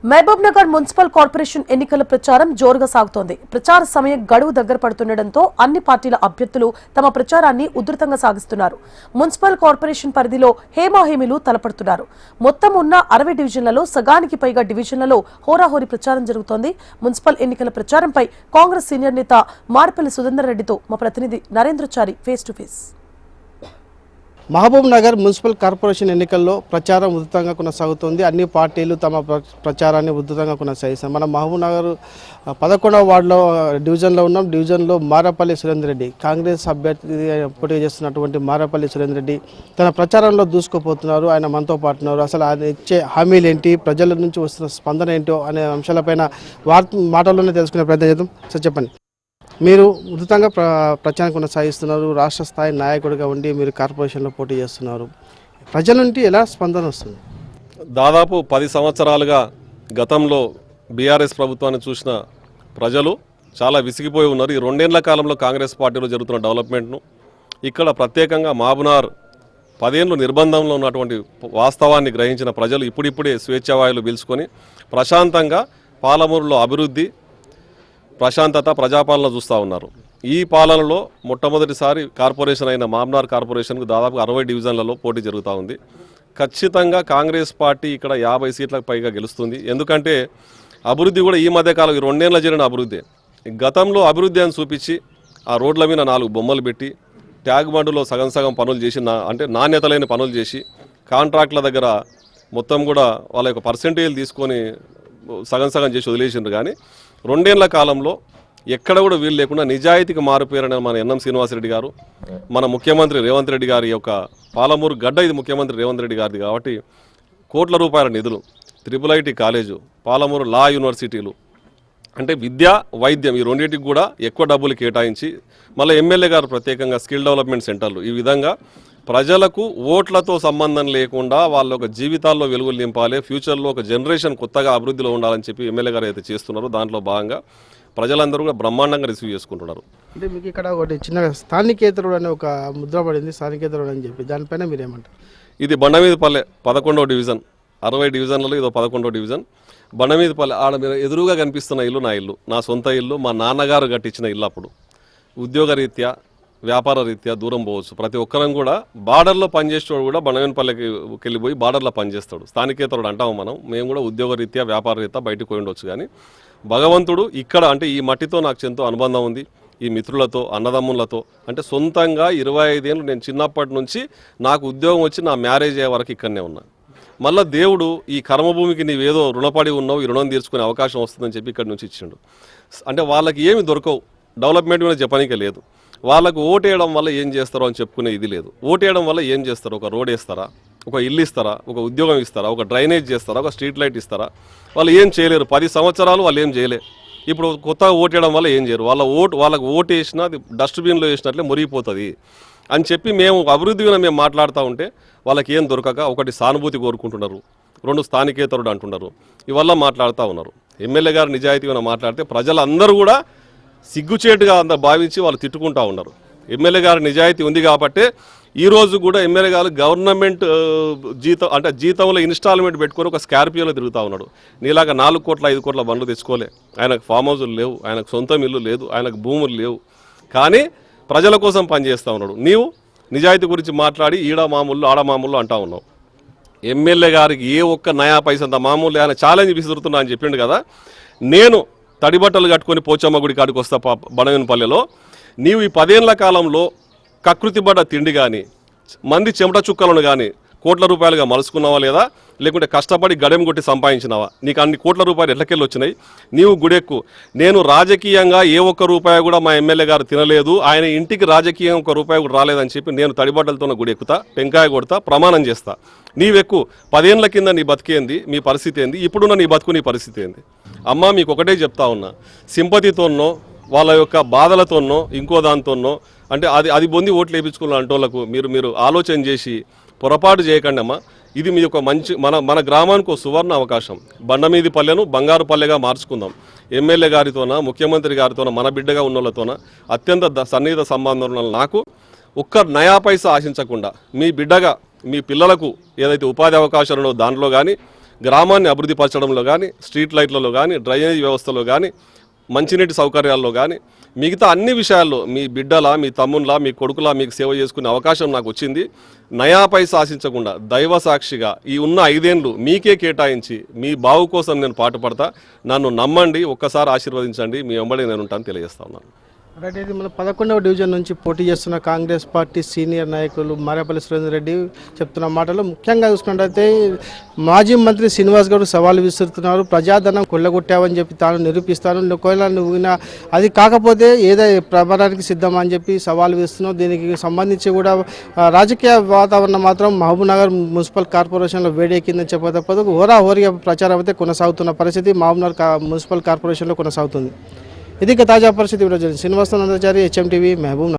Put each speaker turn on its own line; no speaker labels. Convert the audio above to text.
Mahabub Nagar municipal corporation ఎన్నికల ప్రచారం జోరుగా సాగుతోంది. ప్రచార సమయం గడువు దగ్గర పడుతుండటంతో అన్ని పార్టీల అభ్యర్థులు తమ ప్రచారాన్ని ఉధృతంగా సాగిస్తున్నారు. మున్సిపల్ కార్పొరేషన్ పరిధిలో హేమాహేమీలు తలపడుతున్నారు. మొత్తం ఉన్న 60 డివిజన్లలో సగానికి పైగా డివిజన్లలో హోరాహోరీ ప్రచారం జరుగుతోంది. మున్సిపల్ ఎన్నికల ప్రచారంపై కాంగ్రెస్ సీనియర్ నేత మారపల్లి సుధీందర్ రెడ్డితో మా ప్రతినిధి Narendrachari face to face.
Mahabubnagar municipal corporation ఎన్నికల్లో ప్రచారం ఉధృతంగా కొనసాగుతుంది. అన్ని పార్టీలు తమ ప్రచారాన్ని ఉధృతంగా కొనసాగిస్తారు. మన మహబూబ్ నగర్ 11వ వార్డులో డివిజన్లో ఉన్నాం. డివిజన్లో మారపల్లి సురేందర్ రెడ్డి, కాంగ్రెస్ అభ్యర్థి పోటీ చేస్తున్నటువంటి మారపల్లి సురేందర్ రెడ్డి తన ప్రచారంలో దూసుకుపోతున్నారు. ఆయన మనతో పాటున్నారు. అసలు ఆయన ఇచ్చే హామీలు ఏంటి, ప్రజల నుంచి వస్తున్న స్పందన ఏంటో అనే అంశాలపైన మాటల్లోనే తెలుసుకునే ప్రయత్నం చేద్దాం. సార్ చెప్పండి, మీరు ఉధృతంగా ప్రచారం కొనసాగిస్తున్నారు. రాష్ట్ర స్థాయి నాయకుడిగా ఉండి మీరు కార్పొరేషన్లో పోటీ చేస్తున్నారు. ప్రజల నుండి ఎలా స్పందన వస్తుంది?
దాదాపు 10 సంవత్సరాలుగా గతంలో బీఆర్ఎస్ ప్రభుత్వాన్ని చూసిన ప్రజలు చాలా విసిగిపోయి ఉన్నారు. ఈ 2 ఏళ్ల కాలంలో కాంగ్రెస్ పార్టీలో జరుగుతున్న డెవలప్మెంట్ను, ఇక్కడ ప్రత్యేకంగా మహబూబ్నగర్ 10 ఏళ్ళు నిర్బంధంలో ఉన్నటువంటి వాస్తవాన్ని గ్రహించిన ప్రజలు ఇప్పుడిప్పుడే స్వేచ్ఛావాయులు పీల్చుకొని ప్రశాంతంగా పాలమూరులో అభివృద్ధి, ప్రశాంతత, ప్రజాపాలన చూస్తూ ఉన్నారు. ఈ పాలనలో మొట్టమొదటిసారి కార్పొరేషన్ అయిన మహబూబ్నగర్ కార్పొరేషన్కు దాదాపు 60 డివిజన్లలో పోటీ జరుగుతూ ఉంది. ఖచ్చితంగా కాంగ్రెస్ పార్టీ ఇక్కడ 50 సీట్లకు పైగా గెలుస్తుంది. ఎందుకంటే అభివృద్ధి కూడా ఈ మధ్యకాలం 2 ఏళ్ళ జరిగిన అభివృద్ధి. గతంలో అభివృద్ధి అని చూపించి ఆ రోడ్ల మీద 4 బొమ్మలు పెట్టి ట్యాగ్ బండులో సగం సగం పనులు చేసి అంటే నాణ్యత లేని పనులు చేసి కాంట్రాక్టుల దగ్గర మొత్తం కూడా వాళ్ళ యొక్క పర్సెంటేజ్ తీసుకొని సగం సగం చేసి వదిలేసిండ్రు. కానీ 2 ఏళ్ల కాలంలో ఎక్కడ కూడా వీలు లేకుండా నిజాయితీకి మారిపోయారని మన ఎన్ఎం శ్రీనివాసరెడ్డి గారు, మన ముఖ్యమంత్రి రేవంత్ రెడ్డి గారి యొక్క పాలమూరు గడ్డ ఇది ముఖ్యమంత్రి రేవంత్ రెడ్డి గారిది కాబట్టి కోట్ల రూపాయల నిధులు, IIIT కాలేజు, పాలమూరు లా యూనివర్సిటీలు, అంటే విద్య, వైద్యం ఈ రెండింటికి కూడా ఎక్కువ డబ్బులు కేటాయించి మళ్ళీ ఎమ్మెల్యే గారు ప్రత్యేకంగా స్కిల్ డెవలప్మెంట్ సెంటర్లు, ఈ విధంగా ప్రజలకు ఓట్లతో సంబంధం లేకుండా వాళ్ళ ఒక జీవితాల్లో వెలుగులు నింపాలి, ఫ్యూచర్లో ఒక జనరేషన్ కొత్తగా అభివృద్ధిలో ఉండాలని చెప్పి ఎమ్మెల్యే గారు అయితే చేస్తున్నారు. దాంట్లో భాగంగా ప్రజలందరూ కూడా బ్రహ్మాండంగా రిసీవ్ చేసుకుంటున్నారు.
అంటే మీకు ఇక్కడ ఒకటి చిన్న స్థానికేతరుడు అనే ఒక ముద్ర పడింది, స్థానికేతరుడు అని చెప్పి, దానిపైన మీరు ఏమంటారు?
ఇది బండమీదపల్లె 11వ డివిజన్, 60 డివిజన్లలో ఇదో 11వ డివిజన్. బండమీదపల్లె ఆడ మీరు ఎదురుగా కనిపిస్తున్న ఇల్లు నా ఇల్లు, నా సొంత ఇల్లు, మా నాన్నగారు కట్టించిన ఇల్లు. అప్పుడు ఉద్యోగరీత్యా, వ్యాపార రీత్యా దూరం పోవచ్చు. ప్రతి ఒక్కరం కూడా బార్డర్లో పనిచేసేవాడు కూడా బండమీదపల్లెకి వెళ్ళిపోయి బార్డర్లో పనిచేస్తాడు. స్థానికేతరుడు అంటాము మనం. మేము కూడా ఉద్యోగరీత్యా, వ్యాపార రీత్యా బయటకు పోయి ఉండొచ్చు. కానీ భగవంతుడు ఇక్కడ అంటే ఈ మట్టితో నాకు ఎంతో అనుబంధం ఉంది. ఈ మిత్రులతో, అన్నదమ్ములతో, అంటే సొంతంగా 25 ఏళ్ళు నేను చిన్నప్పటి నుంచి నాకు ఉద్యోగం వచ్చి నా మ్యారేజ్ అయ్యే వరకు ఇక్కడనే ఉన్నా. మళ్ళీ దేవుడు ఈ కర్మభూమికి నీవేదో రుణపడి ఉన్నావు, ఈ రుణం తీర్చుకునే అవకాశం వస్తుందని చెప్పి ఇక్కడి నుంచి ఇచ్చిండు. అంటే వాళ్ళకి ఏమి దొరకవు, డెవలప్మెంట్ మీద చెప్పనీకే లేదు. వాళ్ళకు ఓటేయడం వల్ల ఏం చేస్తారో అని చెప్పుకునే ఇది లేదు. ఓటేయడం వల్ల ఏం చేస్తారు? ఒక రోడ్ వేస్తారా, ఒక ఇల్లు ఇస్తారా, ఒక ఉద్యోగం ఇస్తారా, ఒక డ్రైనేజ్ చేస్తారా, ఒక స్ట్రీట్ లైట్ ఇస్తారా? వాళ్ళు ఏం చేయలేరు. 10 సంవత్సరాలు వాళ్ళు ఏం చేయలే. ఇప్పుడు కొత్తగా ఓటేయడం వల్ల ఏం చేయరు. వాళ్ళకు ఓటు వేసినా అది డస్ట్బిన్లో వేసినట్లే మురిగిపోతుంది అని చెప్పి మేము అభివృద్ధి మీద మేము మాట్లాడుతూ ఉంటే వాళ్ళకి ఏం దొరకక ఒకటి సానుభూతి కోరుకుంటున్నారు, 2 స్థానికేతరుడు అంటున్నారు. ఇవల్ల మాట్లాడుతూ ఉన్నారు. ఎమ్మెల్యే గారు నిజాయితీగా మాట్లాడితే ప్రజలందరూ కూడా సిగ్గుచేటుగా అందరూ భావించి వాళ్ళు తిట్టుకుంటూ ఉన్నారు. ఎమ్మెల్యే గారి నిజాయితీ ఉంది కాబట్టి ఈరోజు కూడా ఎమ్మెల్యే గారు గవర్నమెంట్ జీతంలో ఇన్స్టాల్మెంట్ పెట్టుకొని ఒక స్కార్పియోలో తిరుగుతూ ఉన్నాడు. నీలాగా 4 కోట్ల 5 కోట్ల బండ్లు తెచ్చుకోలే. ఆయనకు ఫామ్ హౌజులు లేవు, ఆయనకు సొంతం ఇల్లు లేదు, ఆయనకు భూములు లేవు. కానీ ప్రజల కోసం పనిచేస్తూ ఉన్నాడు. నీవు నిజాయితీ గురించి మాట్లాడి ఈడ మామూలు ఆడ మామూలు అంటా ఉన్నావు. ఎమ్మెల్యే గారికి ఏ ఒక్క నయా పైసంత మామూలు ఆయన ఛాలెంజ్ విసురుతున్నా అని చెప్పిండు కదా. నేను తడిబట్టలు కట్టుకొని పోచమ్మ గుడి కాడికి వస్తా బండమీదపల్లెలో. నీవు ఈ 10 ఏళ్ల కాలంలో కకృతి పడ్డ తిండి కానీ, మంది చెమట చుక్కలను కానీ కోట్ల రూపాయలుగా మలుచుకున్నావా లేదా, లేకుంటే కష్టపడి గడెం కొట్టి సంపాదించినావా? నీకు అన్ని కోట్ల రూపాయలు ఎట్లకెళ్ళి వచ్చినాయి? నీవు గుడెక్కు. నేను రాజకీయంగా ఏ ఒక్క రూపాయి కూడా మా ఎమ్మెల్యే గారు తినలేదు, ఆయన ఇంటికి రాజకీయంగా 1 రూపాయి కూడా రాలేదని చెప్పి నేను తడిబట్టలతో గుడెక్కుతా, టెంకాయ కొడతా, ప్రమాణం చేస్తా. నీవెక్కు. 10 ఏళ్ల కింద నీ బతికేంది, మీ పరిస్థితి ఏంది, ఇప్పుడున్న నీ బతుకు నీ పరిస్థితి ఏంది? అమ్మ మీకు ఒకటే చెప్తా ఉన్నా, సింపతితోనో వాళ్ళ యొక్క బాధలతోనో ఇంకో దాంతోనో అంటే అది పొంది ఓట్లు వేయించుకున్న అంటోళ్లకు మీరు ఆలోచన చేసి పొరపాటు చేయకండి అమ్మా. ఇది మీ యొక్క మంచి మన గ్రామానికి ఒక సువర్ణ అవకాశం. బండమీది పల్లెను బంగారు పల్లెగా మార్చుకుందాం. ఎమ్మెల్యే గారితోన, ముఖ్యమంత్రి గారితోన, మన బిడ్డగా ఉన్న వాళ్ళతోన అత్యంత సన్నిహిత సంబంధం ఉన్న నాకు ఒక్క నయా పైసా ఆశించకుండా మీ బిడ్డగా మీ పిల్లలకు ఏదైతే ఉపాధి అవకాశాలు దాంట్లో కానీ గ్రామాన్ని అభివృద్ధి పరచడంలో కానీ, స్ట్రీట్ లైట్లలో కానీ, డ్రైనేజ్ వ్యవస్థలో కానీ, మంచినీటి సౌకర్యాల్లో కానీ, మిగతా అన్ని విషయాల్లో మీ బిడ్డలా, మీ తమ్ముళ్ళ, మీ కొడుకులా మీకు సేవ చేసుకునే అవకాశం నాకు వచ్చింది. నయాపై శాసించకుండా దైవ సాక్షిగా ఈ ఉన్న 5 ఏళ్ళు మీకే కేటాయించి మీ బావు కోసం నేను పాటుపడతా. నన్ను నమ్మండి, ఒక్కసారి ఆశీర్వదించండి, మీ వెంబడి నేను ఉంటాను తెలియజేస్తా ఉన్నాను.
రైట్, ఇది మన 11వ డివిజన్ నుంచి పోటీ చేస్తున్న కాంగ్రెస్ పార్టీ సీనియర్ నాయకులు మారేపల్లి సురేందర్ రెడ్డి చెప్తున్న మాటలు. ముఖ్యంగా చూసుకున్నట్లయితే మాజీ మంత్రి శ్రీనివాస్ గౌడ్ సవాల్ విసురుతున్నారు. ప్రజాధనం కొల్లగొట్టావని చెప్పి తాను నిరూపిస్తాను, ఒకవేళ నువ్వు అది కాకపోతే ప్రమాదానికి సిద్ధమా అని చెప్పి సవాల్ విస్తున్నావు. దీనికి సంబంధించి కూడా రాజకీయ వాతావరణం మాత్రం మహబూబ్ నగర్ మున్సిపల్ కార్పొరేషన్లో వేడెక్కిందని చెప్పక తప్పదు. హోరాహోరీగా ప్రచారం అయితే కొనసాగుతున్న పరిస్థితి మహబూబ్ నగర్ మున్సిపల్ కార్పొరేషన్లో కొనసాగుతుంది. ఇది తాజా పరిస్థితి. Srinivas నందాచారి, HM TV, Mahabub Nagar.